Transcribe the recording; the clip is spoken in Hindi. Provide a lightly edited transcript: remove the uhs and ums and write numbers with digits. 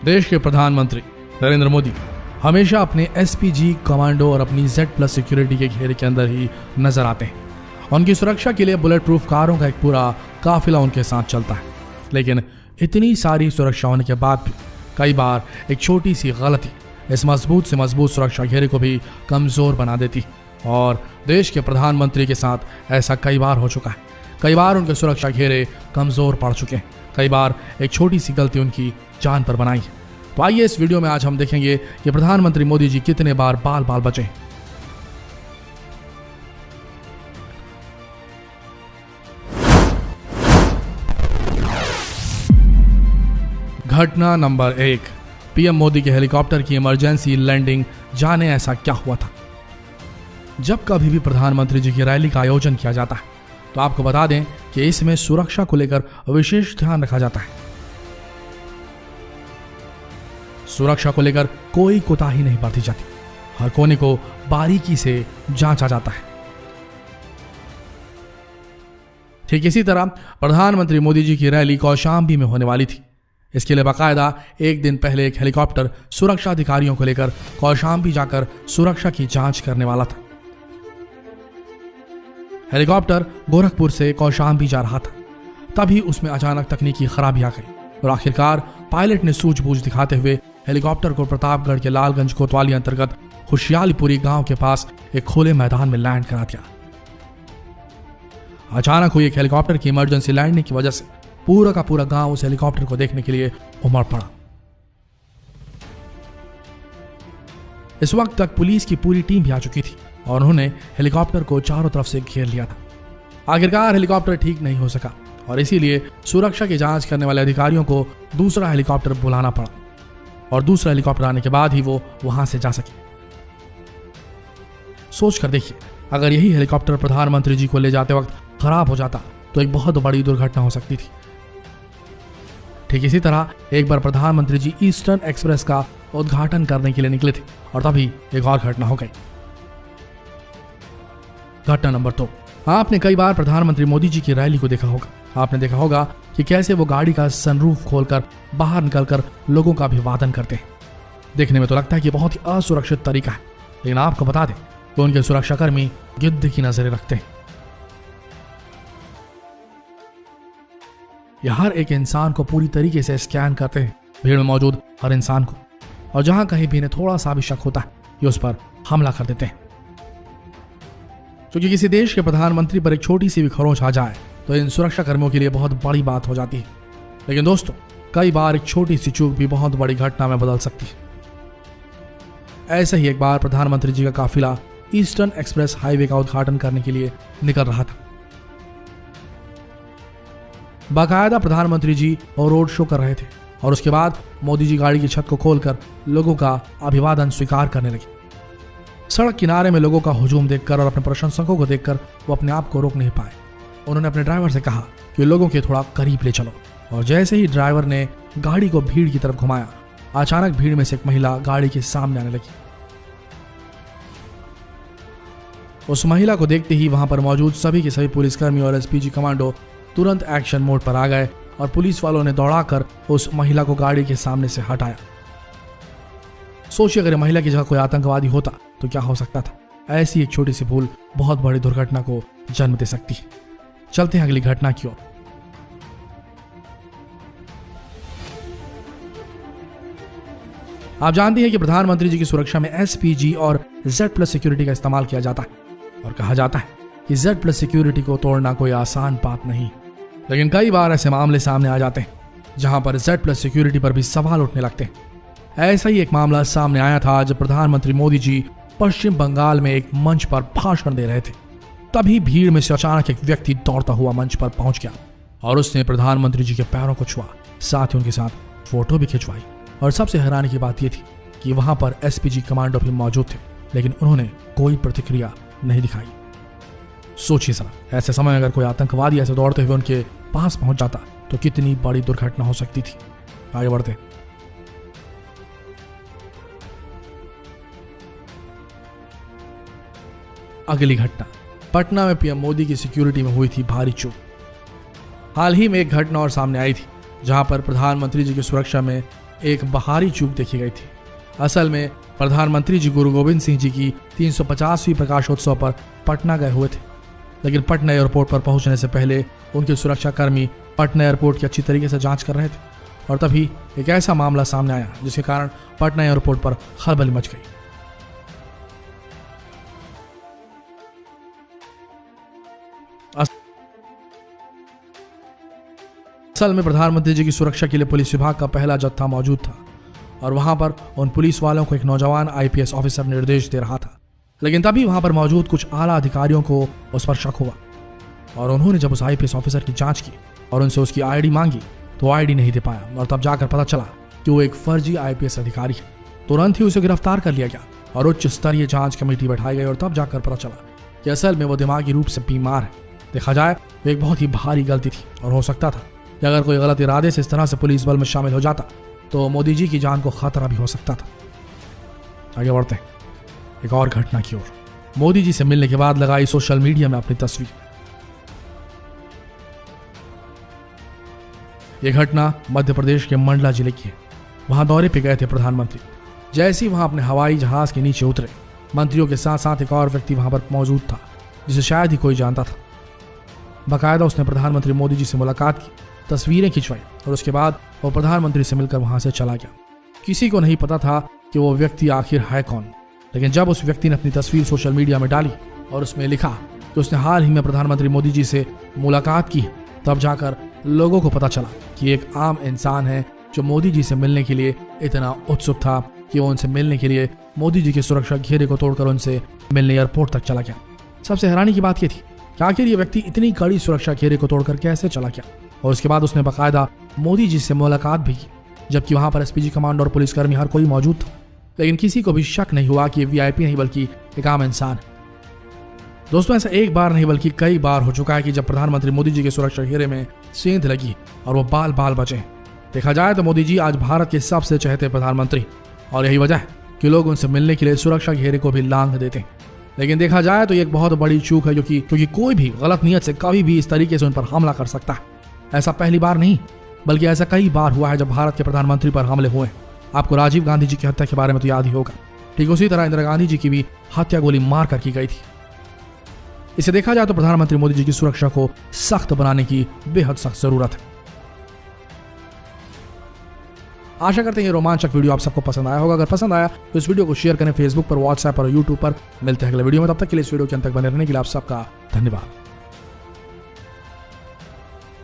देश के प्रधानमंत्री नरेंद्र मोदी हमेशा अपने एसपीजी कमांडो और अपनी Z+ सिक्योरिटी के घेरे के अंदर ही नजर आते हैं। उनकी सुरक्षा के लिए बुलेट प्रूफ कारों का एक पूरा काफिला उनके साथ चलता है। लेकिन इतनी सारी सुरक्षा होने के बाद भी कई बार एक छोटी सी गलती इस मजबूत से मजबूत सुरक्षा घेरे को भी कमजोर बना देती, और देश के प्रधानमंत्री के साथ ऐसा कई बार हो चुका है। कई बार उनके सुरक्षा घेरे कमजोर पड़ चुके हैं, कई बार एक छोटी सी गलती उनकी जान पर बनाई है। तो आइए इस वीडियो में आज हम देखेंगे कि प्रधानमंत्री मोदी जी कितने बार बाल बाल बचे हैं। घटना नंबर 1, पीएम मोदी के हेलीकॉप्टर की इमरजेंसी लैंडिंग। जाने ऐसा क्या हुआ था। जब कभी भी प्रधानमंत्री जी की रैली का आयोजन किया जाता है तो आपको बता दें कि इसमें सुरक्षा को लेकर विशेष ध्यान रखा जाता है। सुरक्षा को लेकर कोई कोताही नहीं बरती जाती, हर कोने को बारीकी से जांचा जाता है। ठीक इसी तरह प्रधानमंत्री मोदी जी की रैली कौशाम्बी में होने वाली थी। इसके लिए बाकायदा एक दिन पहले एक हेलीकॉप्टर सुरक्षा अधिकारियों को लेकर कौशाम्बी जाकर सुरक्षा की जांच करने वाला था। हेलीकॉप्टर गोरखपुर से कौशाम्बी जा रहा था, तभी उसमें अचानक तकनीकी खराबी आ गई और आखिरकार पायलट ने सूझबूझ दिखाते हुए हेलीकॉप्टर को प्रतापगढ़ के लालगंज कोतवाली अंतर्गत खुशियालीपुरी गांव के पास एक खुले मैदान में लैंड करा दिया। अचानक हुई एक हेलीकॉप्टर की इमरजेंसी लैंडिंग की वजह से पूरा का पूरा गांव उस हेलीकॉप्टर को देखने के लिए उमड़ पड़ा। इस वक्त तक पुलिस की पूरी टीम भी आ चुकी थी और उन्होंने हेलीकॉप्टर को चारों तरफ से घेर लिया था। आखिरकार हेलीकॉप्टर ठीक नहीं हो सका और इसीलिए सुरक्षा की जांच करने वाले अधिकारियों को दूसरा हेलीकॉप्टर बुलाना पड़ा और दूसरा हेलीकॉप्टर आने के बाद ही वो वहां से जा सके। सोच कर देखिए, अगर यही हेलीकॉप्टर प्रधानमंत्री जी को ले जाते वक्त खराब हो जाता तो एक बहुत बड़ी दुर्घटना हो सकती थी। ठीक इसी तरह एक बार प्रधानमंत्री जी ईस्टर्न एक्सप्रेस का उद्घाटन करने के लिए निकले थे और तभी एक और घटना हो गई। घटना नंबर 2, आपने कई बार प्रधानमंत्री मोदी जी की रैली को देखा होगा। आपने देखा होगा कि कैसे वो गाड़ी का सनरूफ खोलकर बाहर निकलकर लोगों का अभिवादन करते हैं। देखने में तो लगता है कि बहुत ही असुरक्षित तरीका है, लेकिन आपको बता दें कि उनके सुरक्षाकर्मी गिद्ध की नजरें रखते हैं। यह हर एक इंसान को पूरी तरीके से स्कैन करते हैं, भीड़ में मौजूद हर इंसान को, और जहां कहीं भी इन्हें थोड़ा सा भी शक होता है ये उस पर हमला कर देते हैं। क्योंकि किसी देश के प्रधानमंत्री पर एक छोटी सी भी खरोंच आ जाए तो इन सुरक्षा कर्मियों के लिए बहुत बड़ी बात हो जाती है। लेकिन दोस्तों, कई बार एक छोटी सी चूक भी बहुत बड़ी घटना में बदल सकती है। ऐसे ही एक बार प्रधानमंत्री जी का काफिला ईस्टर्न एक्सप्रेस हाईवे का उद्घाटन करने के लिए निकल रहा था। बाकायदा प्रधानमंत्री जी और रोड शो कर रहे थे और उसके बाद मोदी जी गाड़ी की छत को खोलकर लोगों का अभिवादन स्वीकार करने लगे। सड़क किनारे में लोगों का हुजूम देखकर और अपने प्रशंसकों को देखकर वो अपने आप को रोक नहीं पाए। उन्होंने अपने ड्राइवर से कहा कि लोगों के थोड़ा करीब ले चलो, और जैसे ही ड्राइवर ने गाड़ी को भीड़ की तरफ घुमाया, अचानक भीड़ में से एक महिला गाड़ी के सामने आने लगी। उस महिला को देखते ही वहां पर मौजूद सभी के सभी पुलिसकर्मी और एसपीजी कमांडो तुरंत एक्शन मोड पर आ गए और पुलिस वालों ने दौड़ाकर उस महिला को गाड़ी के सामने से हटाया। सोचिए, अगर महिला की जगह कोई आतंकवादी होता तो क्या हो सकता था। ऐसी एक छोटी सी भूल बहुत बड़ी दुर्घटना को जन्म दे सकती है। चलते हैं अगली घटना की ओर। आप जानते हैं कि प्रधानमंत्री जी की सुरक्षा में एसपीजी और Z+ सिक्योरिटी का इस्तेमाल किया जाता है और कहा जाता है कि Z+ सिक्योरिटी को तोड़ना कोई आसान बात नहीं। लेकिन कई बार ऐसे मामले सामने आ जाते हैं जहां पर Z+ सिक्योरिटी पर भी सवाल उठने लगते हैं। ऐसा ही एक मामला सामने आया था जब प्रधानमंत्री मोदी जी पश्चिम बंगाल में एक मंच पर भाषण दे रहे थे। तभी भीड़ में से अचानक एक व्यक्ति दौड़ता हुआ मंच पर पहुंच गया और उसने प्रधानमंत्री जी के पैरों को छुआ, साथ ही उनके साथ फोटो भी खिंचवाई। और सबसे हैरानी की बात यह थी कि वहां पर एसपीजी कमांडो भी मौजूद थे, लेकिन उन्होंने कोई प्रतिक्रिया नहीं दिखाई। सोचिए जरा, ऐसे समय अगर कोई आतंकवादी ऐसे दौड़ते हुए उनके पास पहुंच जाता तो कितनी बड़ी दुर्घटना हो सकती थी। आगे बढ़ते। अगली घटना, पटना में पीएम मोदी की सिक्योरिटी में हुई थी भारी चूक। हाल ही में एक घटना और सामने आई थी जहां पर प्रधानमंत्री जी की सुरक्षा में एक बाहरी चूक देखी गई थी। असल में प्रधानमंत्री जी गुरु गोविंद सिंह जी की 350वीं प्रकाशोत्सव पर पटना गए हुए थे, लेकिन पटना एयरपोर्ट पर पहुंचने से पहले उनके सुरक्षाकर्मी पटना एयरपोर्ट की अच्छी तरीके से जांच कर रहे थे और तभी एक ऐसा मामला सामने आया जिसके कारण पटना एयरपोर्ट पर खलबली मच गई। असल में प्रधानमंत्री जी की सुरक्षा के लिए पुलिस विभाग का पहला जत्था मौजूद था और वहां पर उन पुलिस वालों को एक नौजवान आईपीएस ऑफिसर निर्देश दे रहा था, लेकिन तभी वहां पर मौजूद कुछ आला अधिकारियों को उस पर शक हुआ और उन्होंने जब उस आईपीएस ऑफिसर की जांच की और उनसे उसकी आईडी मांगी तो आईडी नहीं दे पाया और तब जाकर पता चला कि वो एक फर्जी आईपीएस अधिकारी है। तुरंत ही उसे गिरफ्तार कर लिया गया और उच्च स्तरीय जांच कमेटी बैठाई गई और तब जाकर पता चला कि असल में वो दिमागी रूप से बीमार है। देखा जाए तो एक बहुत ही भारी गलती थी और हो सकता था कि अगर कोई गलत इरादे से इस तरह से पुलिस बल में शामिल हो जाता तो मोदी जी की जान को खतरा भी हो सकता था। आगे बढ़ते हैं एक और घटना की ओर। मोदी जी से मिलने के बाद लगाई सोशल मीडिया में अपनी तस्वीर। यह घटना मध्य प्रदेश के मंडला जिले की है। वहां दौरे पे गए थे प्रधानमंत्री। जैसे ही वहां अपने हवाई जहाज के नीचे उतरे, मंत्रियों के साथ साथ एक और व्यक्ति वहां पर मौजूद था जिसे शायद ही कोई जानता था। बाकायदा उसने प्रधानमंत्री मोदी जी से मुलाकात की, तस्वीरें खिंचवाई और उसके बाद वो प्रधानमंत्री से मिलकर वहां से चला गया। किसी को नहीं पता था कि वो व्यक्ति आखिर है कौन, लेकिन जब उस व्यक्ति ने अपनी तस्वीर सोशल मीडिया में डाली और उसमें लिखा कि उसने हाल ही में प्रधानमंत्री मोदी जी से मुलाकात की, तब जाकर लोगों को पता चला कि एक आम इंसान है जो मोदी जी से मिलने के लिए इतना उत्सुक था कि वो उनसे मिलने के लिए मोदी जी के सुरक्षा घेरे को तोड़कर उनसे मिलने एयरपोर्ट तक चला गया। सबसे हैरानी की बात यह थी कि आखिर ये व्यक्ति इतनी कड़ी सुरक्षा घेरे को तोड़कर कैसे चला गया और उसके बाद उसने बाकायदा मोदी जी से मुलाकात भी की, जबकि वहां पर एसपीजी कमांडो और पुलिसकर्मी हर कोई मौजूद था, लेकिन किसी को भी शक नहीं हुआ कि ये वीआईपी नहीं बल्कि एक आम इंसान है। दोस्तों, ऐसा एक बार नहीं बल्कि कई बार हो चुका है कि जब प्रधानमंत्री मोदी जी के सुरक्षा घेरे में सेंध लगी और वो बाल बाल बचे। देखा जाए तो मोदी जी आज भारत के सबसे चहेते प्रधानमंत्री और यही वजह है कि लोग उनसे मिलने के लिए सुरक्षा घेरे को भी लांघ देते हैं। लेकिन देखा जाए तो ये एक बहुत बड़ी चूक है क्योंकि कोई भी गलत नीयत से कभी भी इस तरीके से उन पर हमला कर सकता है। ऐसा पहली बार नहीं बल्कि ऐसा कई बार हुआ है जब भारत के प्रधानमंत्री पर हमले हुए। आपको राजीव गांधी जी की हत्या के बारे में तो याद ही होगा। ठीक उसी तरह इंदिरा गांधी जी की भी हत्या गोली मार कर की गई थी। इसे देखा जाए तो प्रधानमंत्री मोदी जी की सुरक्षा को सख्त बनाने की बेहद सख्त जरूरत है। आशा करते हैं ये रोमांचक वीडियो आप सबको पसंद आया होगा। अगर पसंद आया तो इस वीडियो को शेयर करें फेसबुक पर, व्हाट्सएप और यूट्यूब पर। मिलते हैं अगले वीडियो में, तब तक के लिए इस वीडियो के अंत तक बने रहने के लिए आप सबका धन्यवाद।